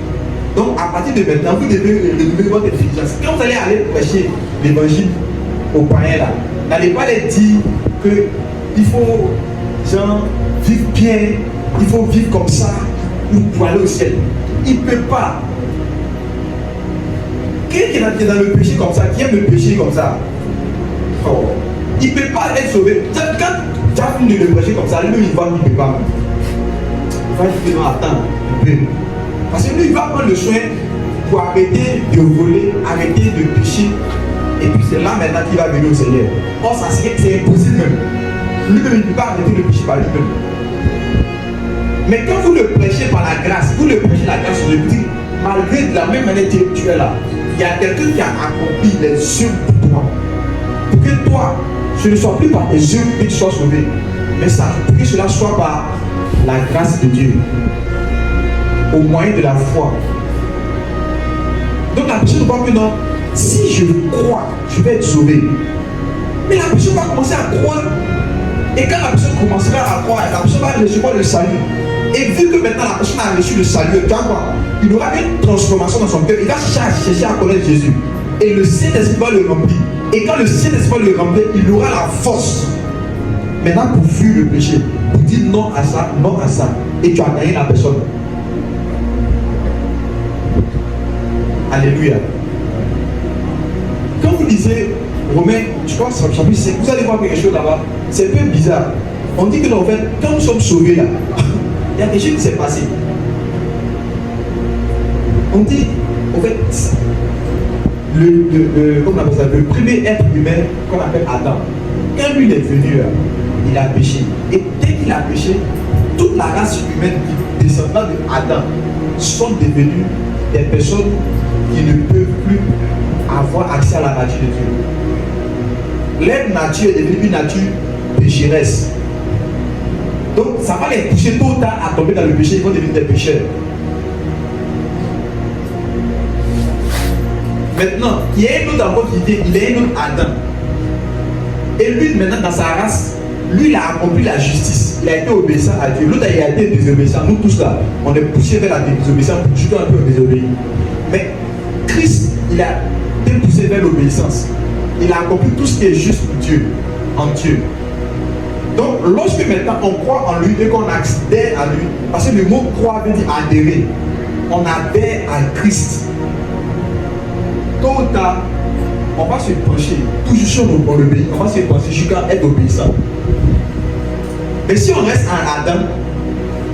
Donc à partir de maintenant, vous devez renouveler votre intelligence. Quand vous allez prêcher l'évangile aux païens là, n'allez pas les dire qu'il faut genre, vivre bien, il faut vivre comme ça pour aller au ciel. Il ne peut pas. Quelqu'un qui est dans le péché comme ça, qui aime le péché comme ça, oh, il ne peut pas être sauvé. Quand tu as fini de le prêcher comme ça, lui il va, il ne peut pas. Il va dire non, attends, il peut. Parce que lui il va prendre le soin pour arrêter de voler, arrêter de pécher. Et puis c'est là maintenant qu'il va venir au Seigneur. Or ça c'est impossible même. Lui-même il ne peut pas arrêter le péché par lui-même. Mais quand vous le prêchez par la grâce, vous le prêchez la grâce, je vous dis, malgré de la même manière que tu es là, il y a quelqu'un qui a accompli les œuvres pour toi. Pour que toi, ce ne soit plus par tes œuvres que tu sois sauvé, mais ça, pour que cela soit par la grâce de Dieu, au moyen de la foi. Donc la personne ne voit que non, si je crois, je vais être sauvé. Mais la personne va commencer à croire. Et quand la personne commencera à croire, la personne va recevoir le salut. Et vu que maintenant la personne a reçu le salut, il aura une transformation dans son cœur. Il va chercher à connaître Jésus. Et le Saint-Esprit va le remplir. Et quand le Saint-Esprit va le remplir, il aura la force maintenant pour fuir le péché. Pour dire non à ça, non à ça. Et tu as gagné la personne. Alléluia. Quand vous lisez Romains, je crois que c'est chapitre 5, vous allez voir quelque chose là-bas. C'est un peu bizarre. On dit que en fait, quand nous sommes sauvés là, il y a quelque chose qui s'est passé. On dit, en fait, le premier être humain qu'on appelle Adam, quand lui il est venu là, il a péché. Et dès qu'il a péché, toute la race humaine qui descendant de Adam sont devenus des personnes qui ne peuvent plus avoir accès à la nature de Dieu. Leur nature est devenue une nature pécheresse. Donc ça va les pousser tôt ou tard à tomber dans le péché, ils vont devenir des pécheurs. Maintenant, il y a un autre encore qui dit, il est un autre Adam. Et lui maintenant dans sa race, lui il a accompli la justice, il a été obéissant à Dieu. L'autre il a été désobéissant. Nous tous là, on est poussé vers la désobéissance pour juste un peu désobéir. Mais Christ, il a été poussé vers l'obéissance. Il a accompli tout ce qui est juste pour Dieu, en Dieu. Donc, lorsque maintenant on croit en lui et qu'on adhère à lui, parce que le mot croire veut dire adhérer, on adhère à Christ. Tôt ou tard, on va se pencher, toujours sur nos bons obéis, on va se pencher jusqu'à être obéissant. Mais si on reste en Adam,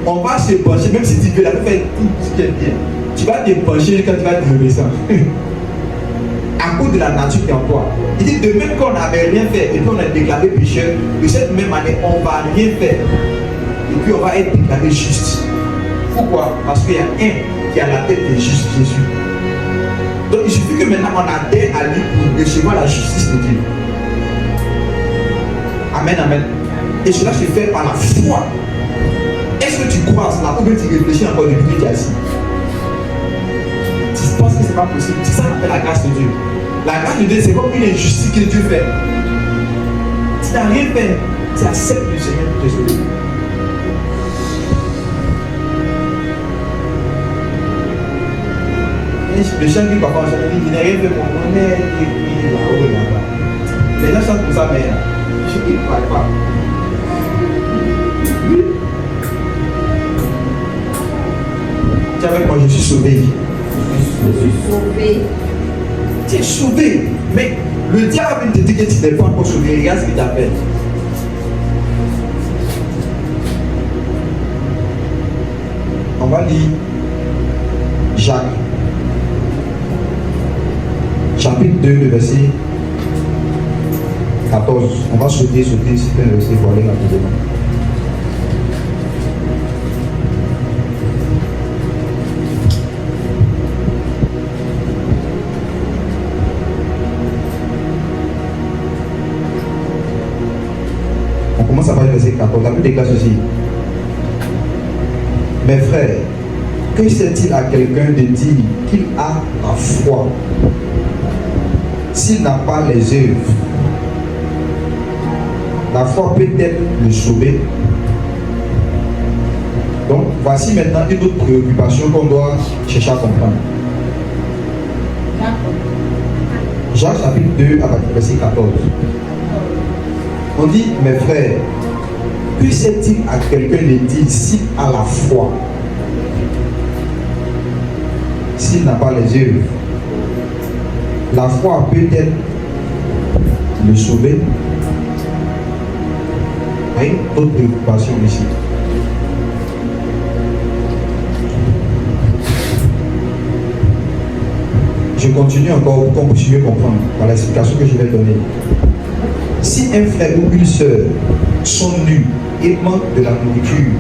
on va se pencher, même si tu veux la faire tout ce qui est bien, tu vas te pencher quand tu vas être désobéissant. à cause de la nature qui est en toi. Il dit de même qu'on n'avait rien fait et puis on est déclaré pécheur, de cette même année on ne va rien faire et puis on va être déclaré juste. Pourquoi? Parce qu'il y a un qui a la tête de juste, Jésus. Donc il suffit que maintenant on adhère à lui pour recevoir la justice de Dieu. Amen, amen. Et cela se fait par la foi. Est-ce que tu crois à cela ou bien tu réfléchis encore depuis que tu es assis? Tu penses que ce n'est pas possible? C'est ça qu'on appelle la grâce de Dieu. La grâce de Dieu, c'est comme une injustice que Dieu fait. Tu n'as rien fait, tu acceptes le Seigneur pour te sauver. Le chant qui parfois il n'a rien fait pour moi, mais il est là-haut, là-bas. Les gens chantent pour ça, mais je ne parle pas. Tu es avec moi, je suis sauvé. Je suis sauvé. Tu es sauvé. Mais le diable te dit que tu n'es pas encore sauvé. Regarde ce qu'il t'a fait. On va lire Jacques. Chapitre 2, le verset 14. On va sauter certains versets pour aller rapidement. On commence à parler du verset 14. La Bible déclare ceci. Mes frères, que sert-il à quelqu'un de dire qu'il a la foi s'il n'a pas les œuvres? La foi peut-être le sauver. Donc, voici maintenant une autre préoccupation qu'on doit chercher à comprendre. Jacques chapitre 2, à partir du verset 14. On dit, mes frères, que sert-il à quelqu'un de dire s'il a la foi s'il n'a pas les œuvres? La foi peut-être le sauver. Il y a une autre préoccupation ici. Je continue encore pour qu'on puisse mieux comprendre par l'explication que je vais donner. Si un frère ou une sœur sont nus et manquent de la nourriture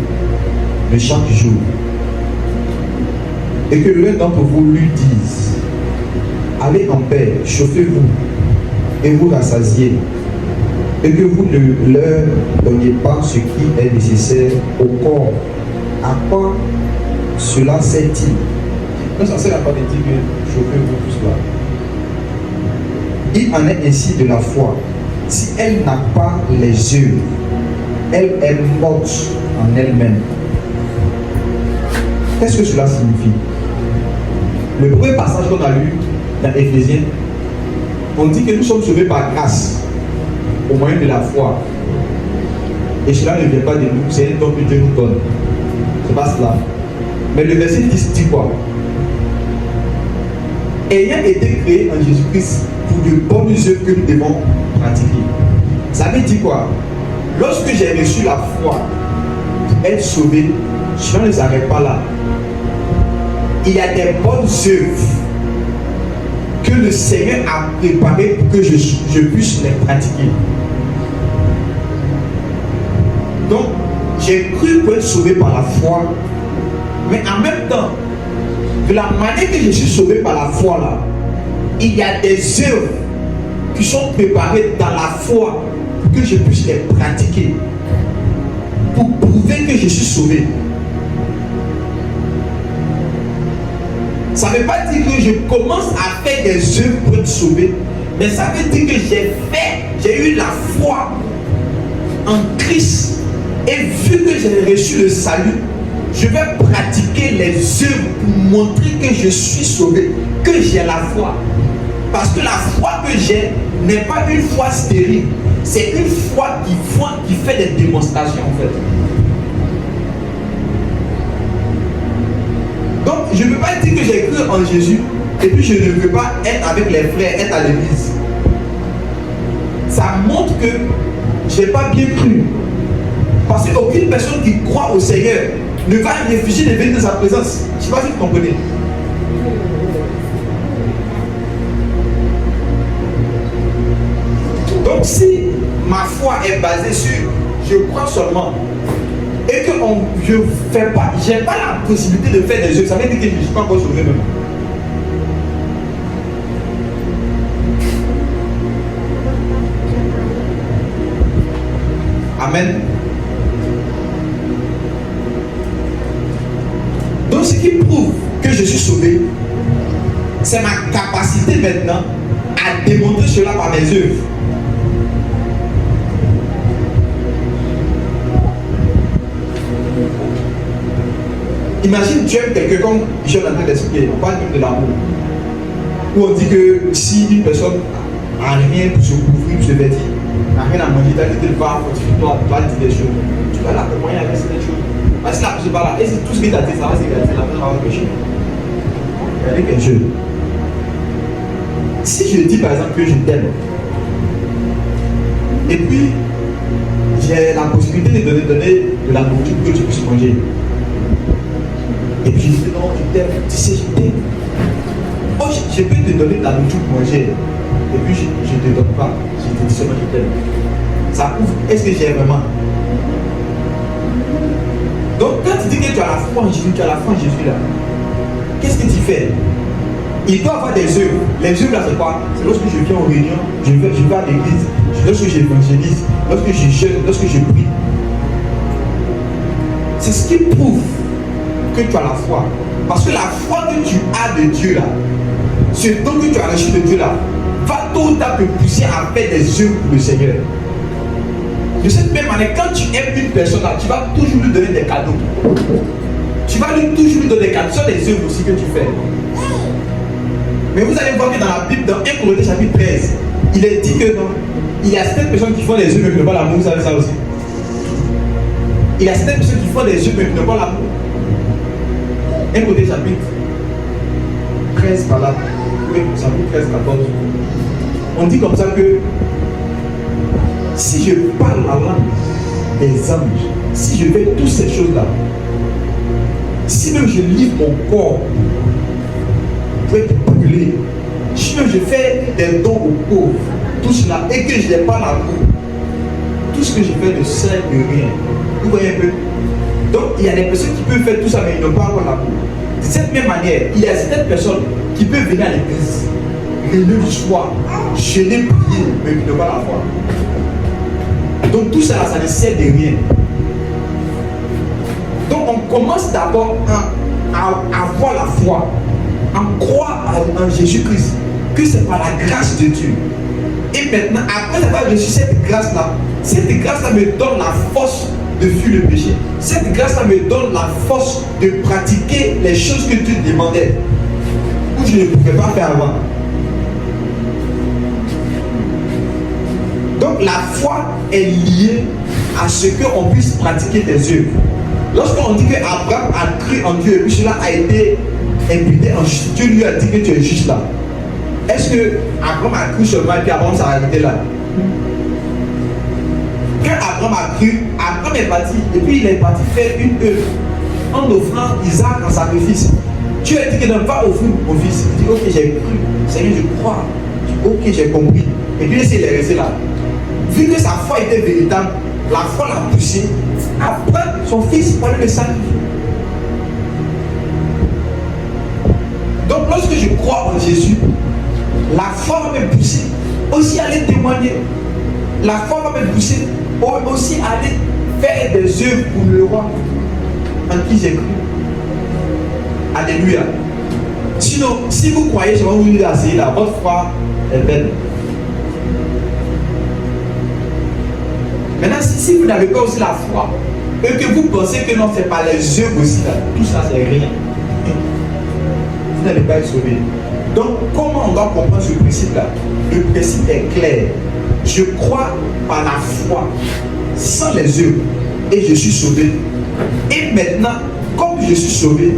de chaque jour, et que l'un d'entre vous lui dise, allez en paix, chauffez-vous et vous rassasiez, et que vous ne leur donniez pas ce qui est nécessaire au corps, à quoi cela sert-il? Non, ça sert à pas de dire que chauffez-vous tout cela. Il en est ainsi de la foi. Si elle n'a pas les œuvres, elle est morte en elle-même. Qu'est-ce que cela signifie? Le premier passage qu'on a lu dans Éphésiens, on dit que nous sommes sauvés par grâce au moyen de la foi. Et cela ne vient pas de nous, c'est un don que Dieu nous donne. C'est pas cela. Mais le verset 10 dit quoi? Ayant été créé en Jésus-Christ pour de bonnes œuvres que nous devons pratiquer. Ça veut dire quoi? Lorsque j'ai reçu la foi pour être sauvé, cela ne s'arrête pas là. Il y a des bonnes œuvres que le Seigneur a préparées pour que je puisse les pratiquer. Donc, j'ai cru pour être sauvé par la foi, mais en même temps, de la manière que je suis sauvé par la foi là, il y a des œuvres qui sont préparées dans la foi pour que je puisse les pratiquer, pour prouver que je suis sauvé. Ça ne veut pas dire que je commence à faire des œuvres pour être sauvé, mais ça veut dire que j'ai eu la foi en Christ, et vu que j'ai reçu le salut, je vais pratiquer les œuvres pour montrer que je suis sauvé, que j'ai la foi. Parce que la foi que j'ai n'est pas une foi stérile, c'est une foi qui fait des démonstrations en fait. Donc je ne peux pas dire que j'ai cru en Jésus et puis je ne veux pas être avec les frères, être à l'église. Ça montre que je n'ai pas bien cru. Parce qu'aucune personne qui croit au Seigneur ne va refuser de venir dans sa présence. Je ne sais pas si vous comprenez. Donc si ma foi est basée sur je crois seulement et que je fais pas, j'ai pas la possibilité de faire des œuvres, ça veut dire que je ne suis pas encore sauvé même. Amen. Donc ce qui prouve que je suis sauvé, c'est ma capacité maintenant à démontrer cela par mes œuvres. Imagine tu aimes quelqu'un comme je suis en train d'expliquer, on parle même de l'amour. Où on dit que si une personne n'a rien pour se couvrir, pour se vêtir, n'a rien à manger, tu as dit qu'elle va fortifier-toi, tu vas dire des choses. Tu vas là, comment il y a des choses. Parce que la personne va là, et si tout ce qu'il t'a dit, ça va s'égaler, la personne va pécher. Regardez quelque chose. Si je dis par exemple que je t'aime, et puis j'ai la possibilité de donner de la nourriture que tu puisses manger, et puis je dis non, je t'aime, tu sais, je t'aime. Oh, je peux te donner de la nourriture pour manger, et puis je ne te donne pas, je te dis seulement je t'aime. Ça prouve, est-ce que j'ai vraiment? Donc quand tu dis que tu as la foi en Jésus, tu as la foi en Jésus là, qu'est-ce que tu fais? Il doit avoir des œuvres. Les œuvres là c'est quoi? C'est lorsque je viens aux réunions, je vais à l'église, lorsque j'évangélise, lorsque je jeûne, lorsque je prie. C'est ce qui prouve que tu as la foi. Parce que la foi que tu as de Dieu là, ce don que tu as reçu de Dieu là, va tôt ou tard te pousser à faire des œuvres pour le Seigneur. De cette même manière, quand tu aimes une personne là, tu vas toujours lui donner des cadeaux. Tu vas toujours lui donner des cadeaux. Ce sont des œuvres aussi que tu fais. Mais vous allez voir que dans la Bible, dans 1 Corinthiens chapitre 13, il est dit que non, il y a certaines personnes qui font des œuvres mais qui n'ont pas l'amour, vous savez ça aussi. Il y a certaines personnes qui font des œuvres mais qui n'ont pas l'amour. 1 Corinthiens chapitre 13 par là, chapitre 13, 14. On dit comme ça que si je parle la langue des anges, si je fais toutes ces choses-là, si même je livre mon corps pour être brûlé, si même je fais des dons aux pauvres, tout cela, et que je n'ai pas l'amour, tout ce que je fais ne sert de rien. Vous voyez un peu? Donc il y a des personnes qui peuvent faire tout ça, mais ils n'ont pas encore l'amour. De cette même manière, il y a certaines personnes qui peuvent venir à l'église, réunion du soir, jeûner, prier, mais qui n'ont pas la foi. Donc tout ça, ça ne sert de rien. Donc on commence d'abord à avoir la foi, à croire en Jésus-Christ, que c'est par la grâce de Dieu. Et maintenant, après avoir reçu cette grâce-là me donne la force de fuir le péché. Cette grâce-là me donne la force de pratiquer les choses que Dieu demandait, ou je ne pouvais pas faire avant. Donc la foi est liée à ce qu'on puisse pratiquer des œuvres. Lorsqu'on dit qu'Abraham a cru en Dieu et puis cela a été imputé en justice, Dieu lui a dit que tu es juste là. Est-ce que Abraham a cru seulement et puis Abraham s'est arrêté là? Quand Abraham a cru, Abraham est parti et puis il est parti faire une œuvre en offrant Isaac en sacrifice. Dieu a dit que ne va offrir mon fils. Il dit ok, j'ai cru, Seigneur, je crois. Ok, j'ai compris. Et puis il est resté là. Vu que sa foi était véritable, la foi l'a poussé à prendre son fils pour aller le sacrifier. Donc lorsque je crois en Jésus, la foi va me pousser aussi à aller témoigner. La foi va me pousser aussi à aller faire des œuvres pour le roi en qui j'ai cru. Alléluia. Sinon, si vous croyez, je vais vous dire assez là, votre foi est belle. Maintenant, si vous n'avez pas aussi la foi, et que vous pensez que non, c'est pas les œuvres aussi là, tout ça c'est rien. Vous n'allez pas être sauvé. Donc, comment on doit comprendre ce principe-là? Le principe est clair. Je crois par la foi, sans les œuvres, et je suis sauvé. Et maintenant, comme je suis sauvé,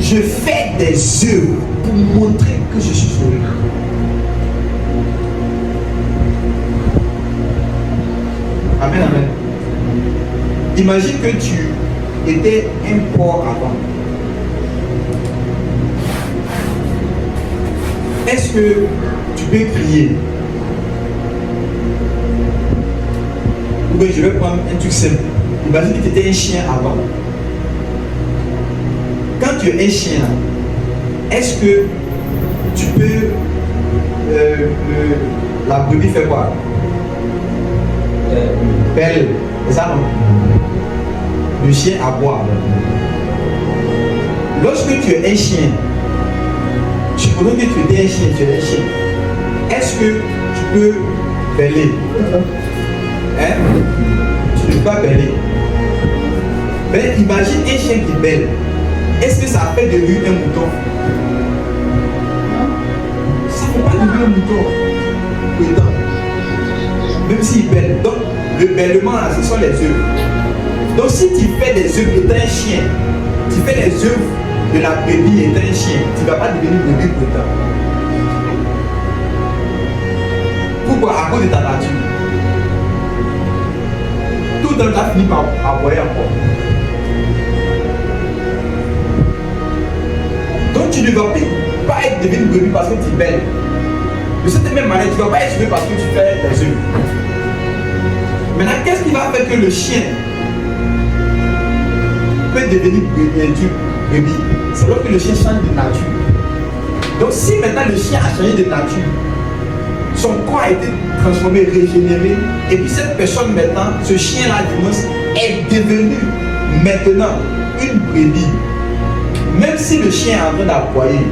je fais des œuvres pour montrer que je suis sauvé. Amen, amen. Imagine que tu étais un porc avant. Est-ce que tu peux crier? Oui, je vais prendre un truc simple. Imagine que tu étais un chien avant. Quand tu es un chien, est-ce que tu peux... la brebis fait quoi? Belle. C'est ça, non? Le chien aboie. Lorsque tu es un chien, supposons que tu étais un chien, tu es un chien. Est-ce que tu peux bêler? Hein? Tu ne peux pas bêler. Mais imagine un chien qui bêle. Est-ce que ça fait de lui un mouton? Ça ne fait pas de lui un mouton. Pourtant, même s'il bêle. Donc, le bêlement, là, ce sont les œuvres. Donc, si tu fais des œuvres étant un chien, tu fais les œuvres de la brebis étant un chien, tu ne vas pas devenir brebis pourtant. Pourquoi? À cause de ta nature. Tout le temps, tu as fini par aboyer encore. Donc, tu ne vas pas être devenu brebis parce que tu bêles. De cette même manière, tu ne vas pas être sauvé parce que tu fais des œuvres. Maintenant, qu'est-ce qui va faire que le chien peut devenir brebis? C'est lorsque le chien change de nature. Donc, si maintenant le chien a changé de nature, son corps a été transformé, régénéré, et puis cette personne maintenant, ce chien-là, est devenu maintenant une brebis. Même si le chien est en train d'aboyer,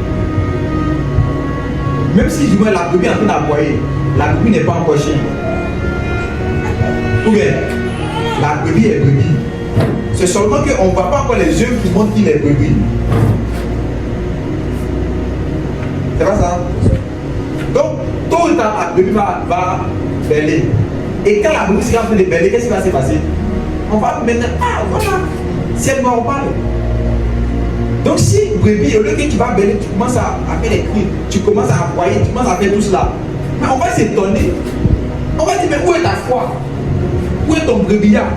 même si du moins la brebis est en train d'aboyer, la brebis n'est pas encore chien. Ou bien, la brebis est brebis. C'est seulement qu'on ne voit pas encore les œuvres qui montrent qu'il est brebis. C'est pas ça? Donc, tôt ou tard, la brebis va bêler. Et quand la brebis sera en train de bêler, qu'est-ce qui va se passer? On va maintenant, ah voilà, c'est normal. Donc, si brebis, au lieu que tu vas bêler, tu commences à faire des cris, tu commences à aboyer, tu commences à faire tout cela. Mais on va s'étonner. On va dire, mais où est ta foi? Où est ton brebillard?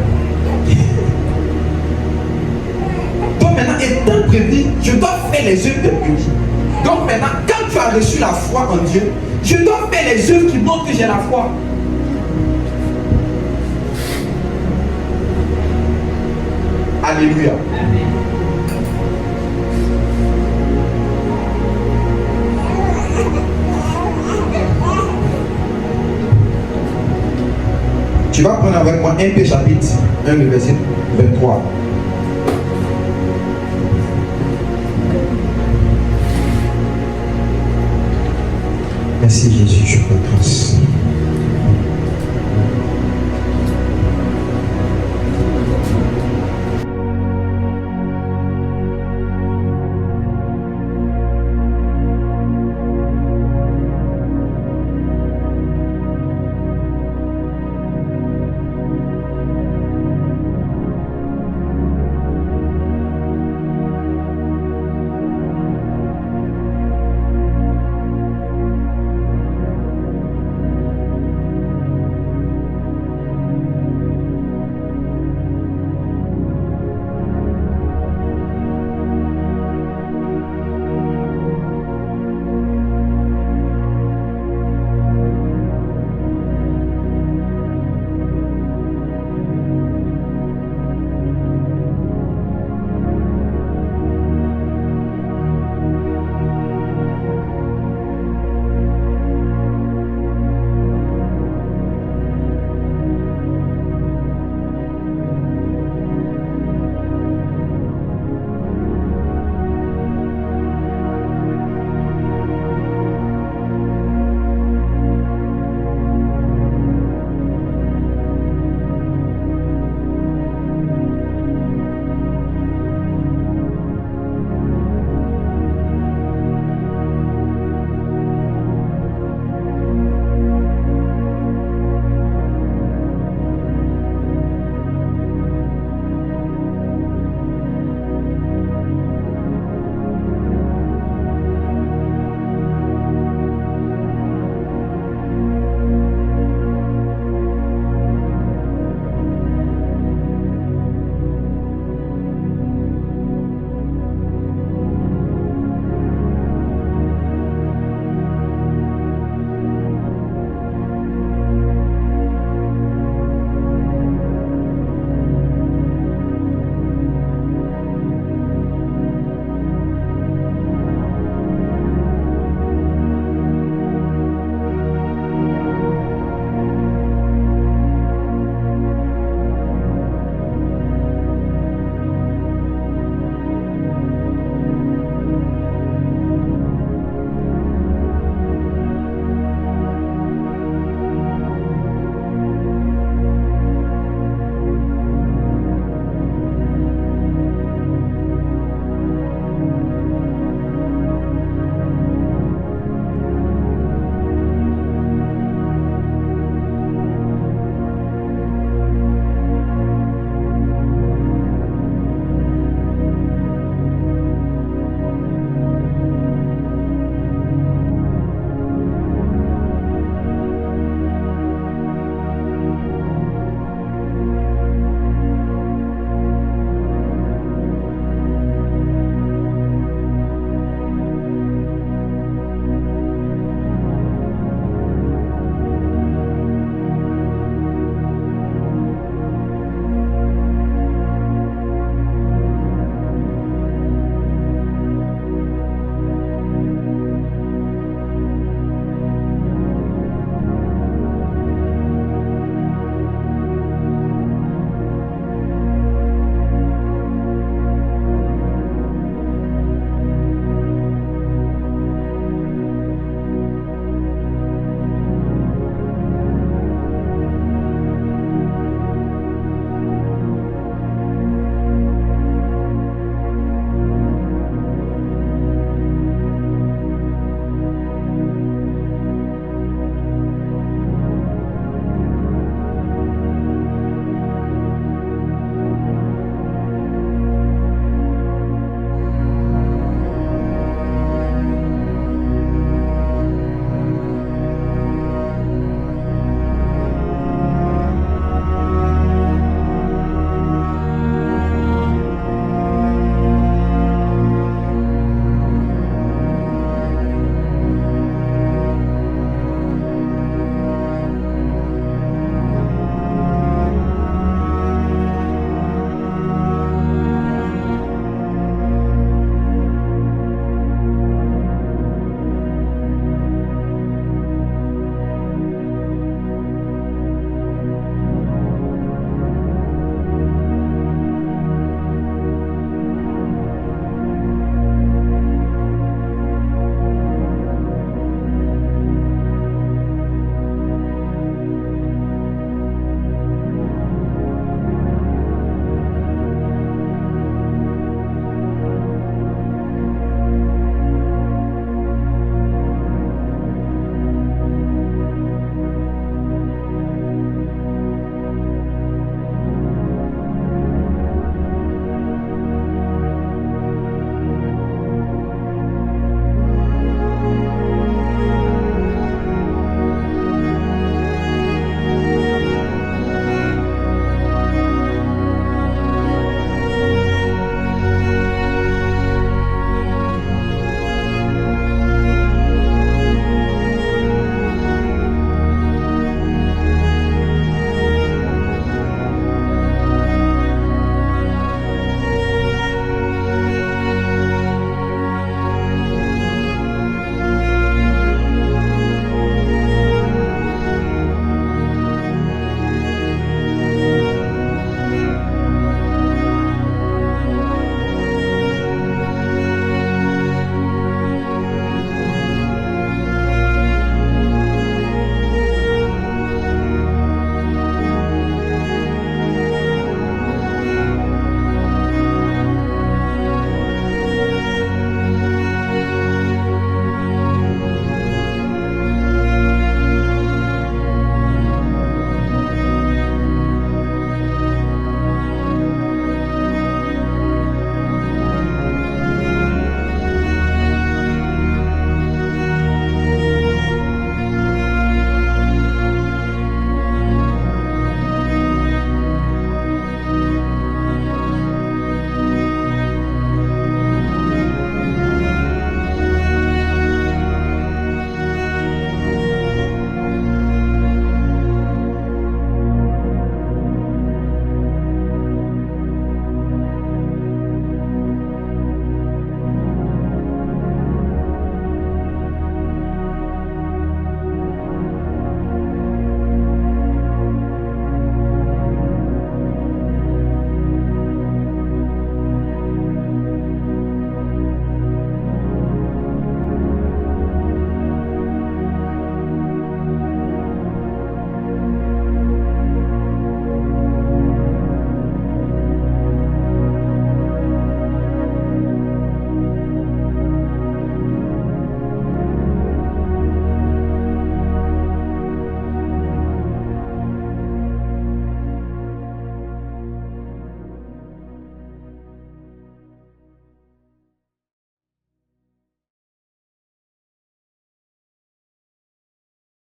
Donc maintenant, étant brebis, je dois faire les œuvres de brebis. Donc maintenant, quand tu as reçu la foi en Dieu, je dois faire les œuvres qui montrent que j'ai la foi. Alléluia. Tu vas prendre avec moi 1 Pierre chapitre 1, le verset 23. Merci Jésus, je te grâce.